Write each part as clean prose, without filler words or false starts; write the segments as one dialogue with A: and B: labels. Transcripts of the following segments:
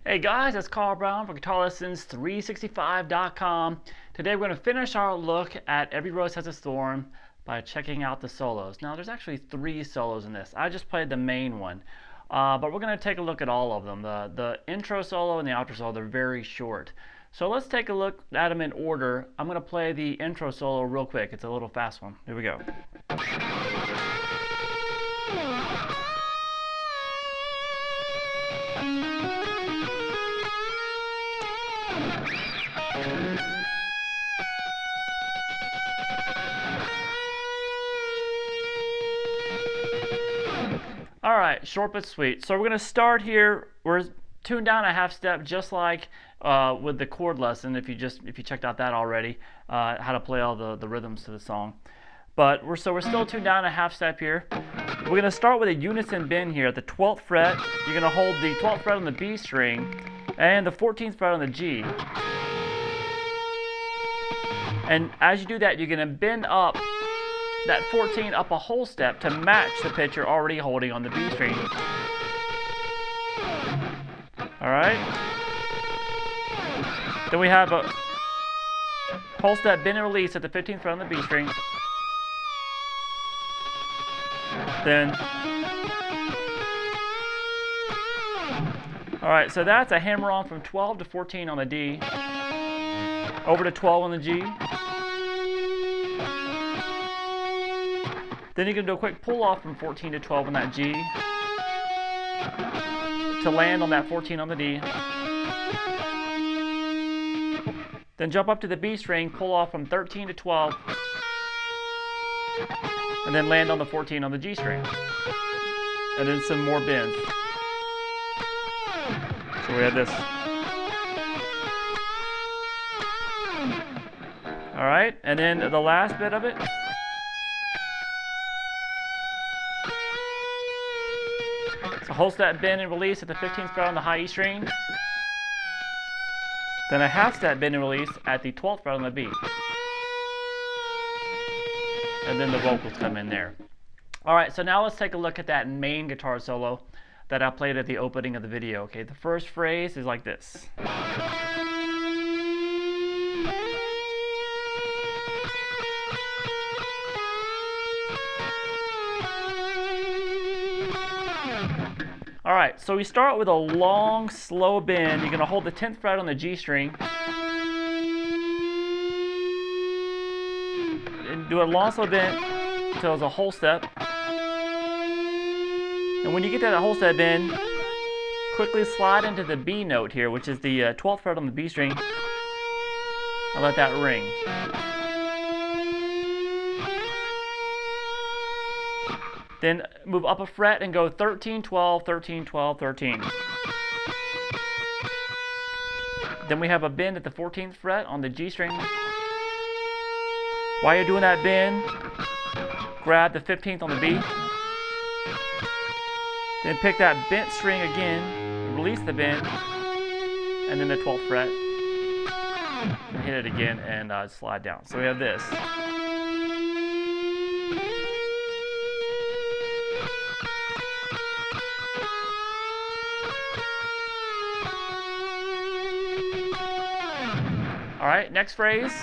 A: Hey guys, it's Carl Brown from GuitarLessons365.com. Today we're going to finish our look at Every Rose Has Its Thorn by checking out the solos. Now there's actually 3 solos in this. I just played the main one, but we're going to take a look at all of them. The intro solo and the outro solo, they're very short. So let's take a look at them in order. I'm going to play the intro solo real quick. It's a little fast one. Here we go. Alright, short but sweet. So we're going to start here. We're tuned down a half step, just like with the chord lesson, if you checked out that already, how to play all the rhythms to the song. But we're still tuned down a half step here. We're going to start with a unison bend here at the 12th fret. You're going to hold the 12th fret on the B string and the 14th fret on the G. And as you do that, you're going to bend up that 14 up a whole step to match the pitch you're already holding on the B string. Alright? Then we have a whole step bend and release at the 15th fret on the B string. Then, alright, so that's a hammer on from 12 to 14 on the D, over to 12 on the G. Then you can do a quick pull off from 14 to 12 on that G to land on that 14 on the D. Then jump up to the B string, pull off from 13 to 12, and then land on the 14 on the G string. And then some more bends. So we have this. Alright, and then the last bit of it. So whole step bend and release at the 15th fret on the high E string. Then a half step bend and release at the 12th fret on the B. And then the vocals come in there. Alright, so now let's take a look at that main guitar solo that I played at the opening of the video. Okay, the first phrase is like this. Alright, so we start with a long, slow bend. You're going to hold the 10th fret on the G string. And do a long, slow bend until it's a whole step. And when you get to that whole step bend, quickly slide into the B note here, which is the 12th fret on the B string, and let that ring. Then move up a fret and go 13, 12, 13, 12, 13. Then we have a bend at the 14th fret on the G string. While you're doing that bend, grab the 15th on the B. Then pick that bent string again, release the bend, and then the 12th fret. And hit it again and slide down. So we have this. Alright, next phrase.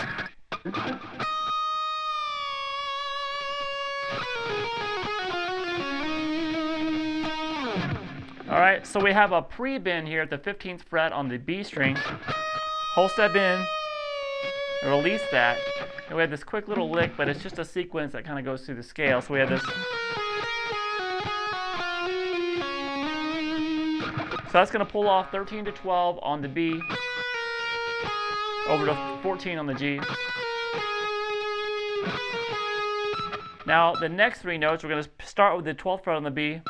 A: Alright, so we have a pre-bend here at the 15th fret on the B string. Whole step in, and release that. And we have this quick little lick, but it's just a sequence that kind of goes through the scale. So we have this. So that's going to pull off 13 to 12 on the B, over to 14 on the G. Now the next 3 notes, we're going to start with the 12th fret on the B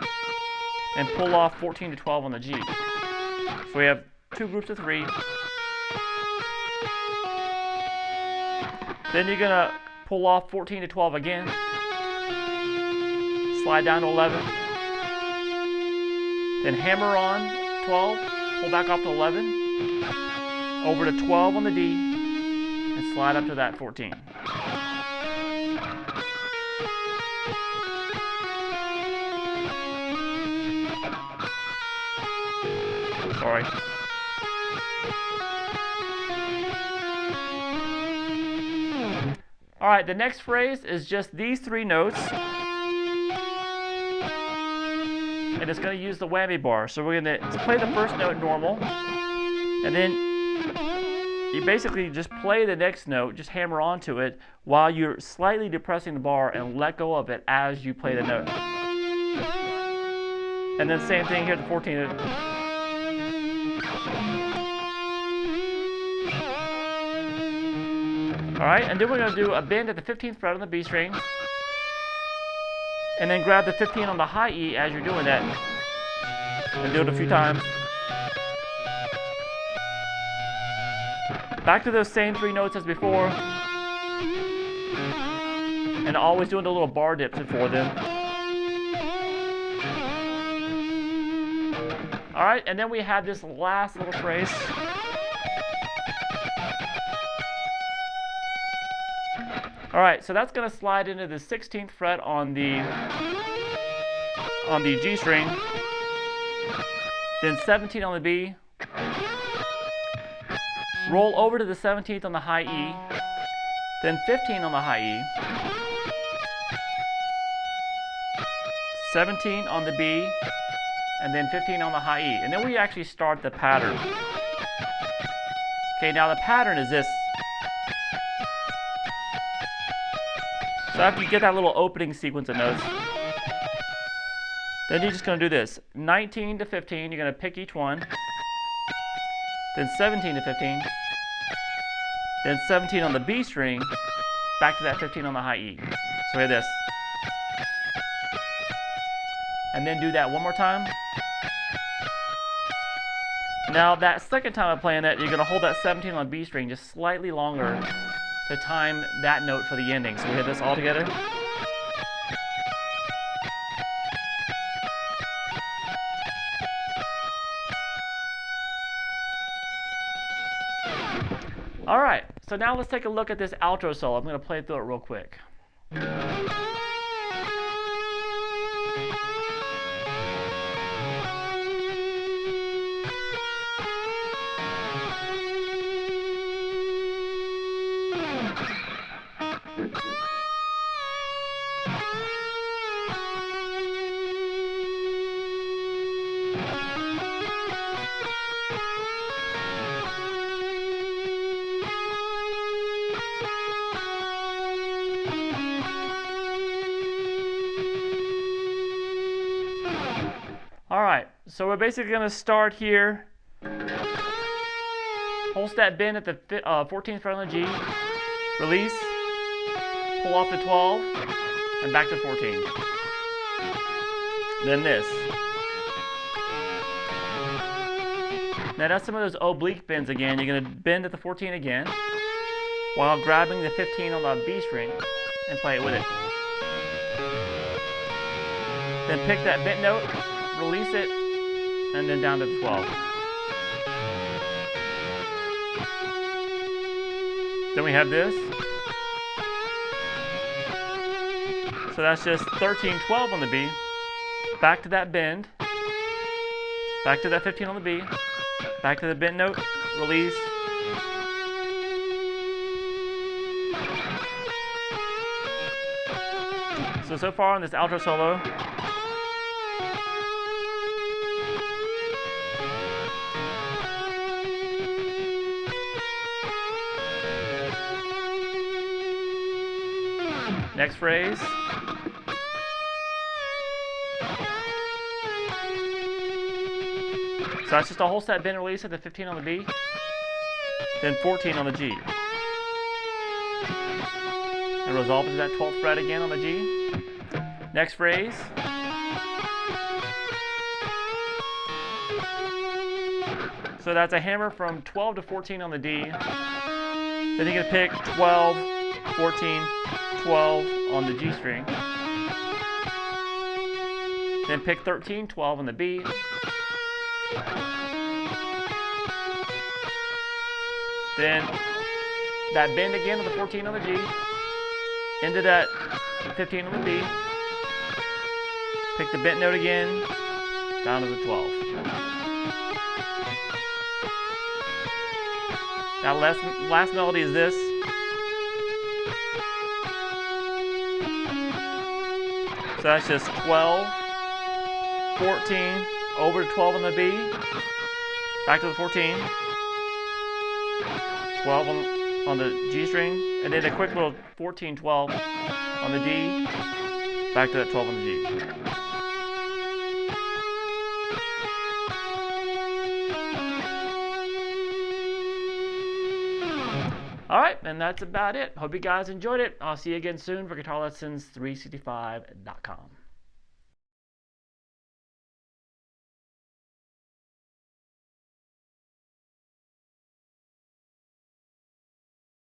A: and pull off 14 to 12 on the G. So we have 2 groups of 3. Then you're going to pull off 14 to 12 again, slide down to 11, then hammer on 12, pull back off to 11, over to 12 on the D, and slide up to that 14. Sorry. All right, the next phrase is just these three notes. And it's going to use the whammy bar. So we're going to play the first note normal. And then you basically just play the next note, just hammer onto it while you're slightly depressing the bar and let go of it as you play the note. And then same thing here at the 14th. Alright, and then we're going to do a bend at the 15th fret on the B string. And then grab the 15 on the high E as you're doing that. And do it a few times. Back to those same three notes as before. And always doing the little bar dips before them. Alright, and then we have this last little phrase. Alright, so that's going to slide into the 16th fret on the G string, then 17 on the B, roll over to the 17th on the high E, then 15 on the high E, 17 on the B, and then 15 on the high E. And then we actually start the pattern. Okay, now the pattern is this. So after you get that little opening sequence of notes, then you're just going to do this. 19 to 15, you're going to pick each one. Then 17 to 15. Then 17 on the B string, back to that 15 on the high E. So hear this. And then do that one more time. Now that second time I'm playing that, you're going to hold that 17 on the B string just slightly longer to time that note for the ending. So we hit this all together. All right, so now let's take a look at this outro solo. I'm going to play through it real quick. Alright, so we're basically going to start here. Whole step bend at the 14th fret on the G. Release. Pull off the 12. And back to 14. Then this. Now that's some of those oblique bends again. You're going to bend at the 14 again, while grabbing the 15 on the B string and play it with it. Then pick that bent note, release it, and then down to the 12. Then we have this. So that's just 13, 12 on the B. Back to that bend. Back to that 15 on the B. Back to the bent note, release. So far on this outro solo, next phrase. So that's just a whole set bend release at the 15 on the B, then 14 on the G. And resolve into that 12th fret again on the G. Next phrase. So that's a hammer from 12 to 14 on the D. Then you're going to pick 12, 14, 12 on the G string. Then pick 13, 12 on the B. Then that bend again on the 14 on the G. Into that 15 on the B. Pick the bent note again. Down to the 12. That last melody is this. So that's just 12, 14, over to 12 on the B, back to the 14, 12 on the G string, and then a quick little 14, 12 on the D, back to that 12 on the G. Alright, and that's about it. Hope you guys enjoyed it. I'll see you again soon for GuitarLessons365.com.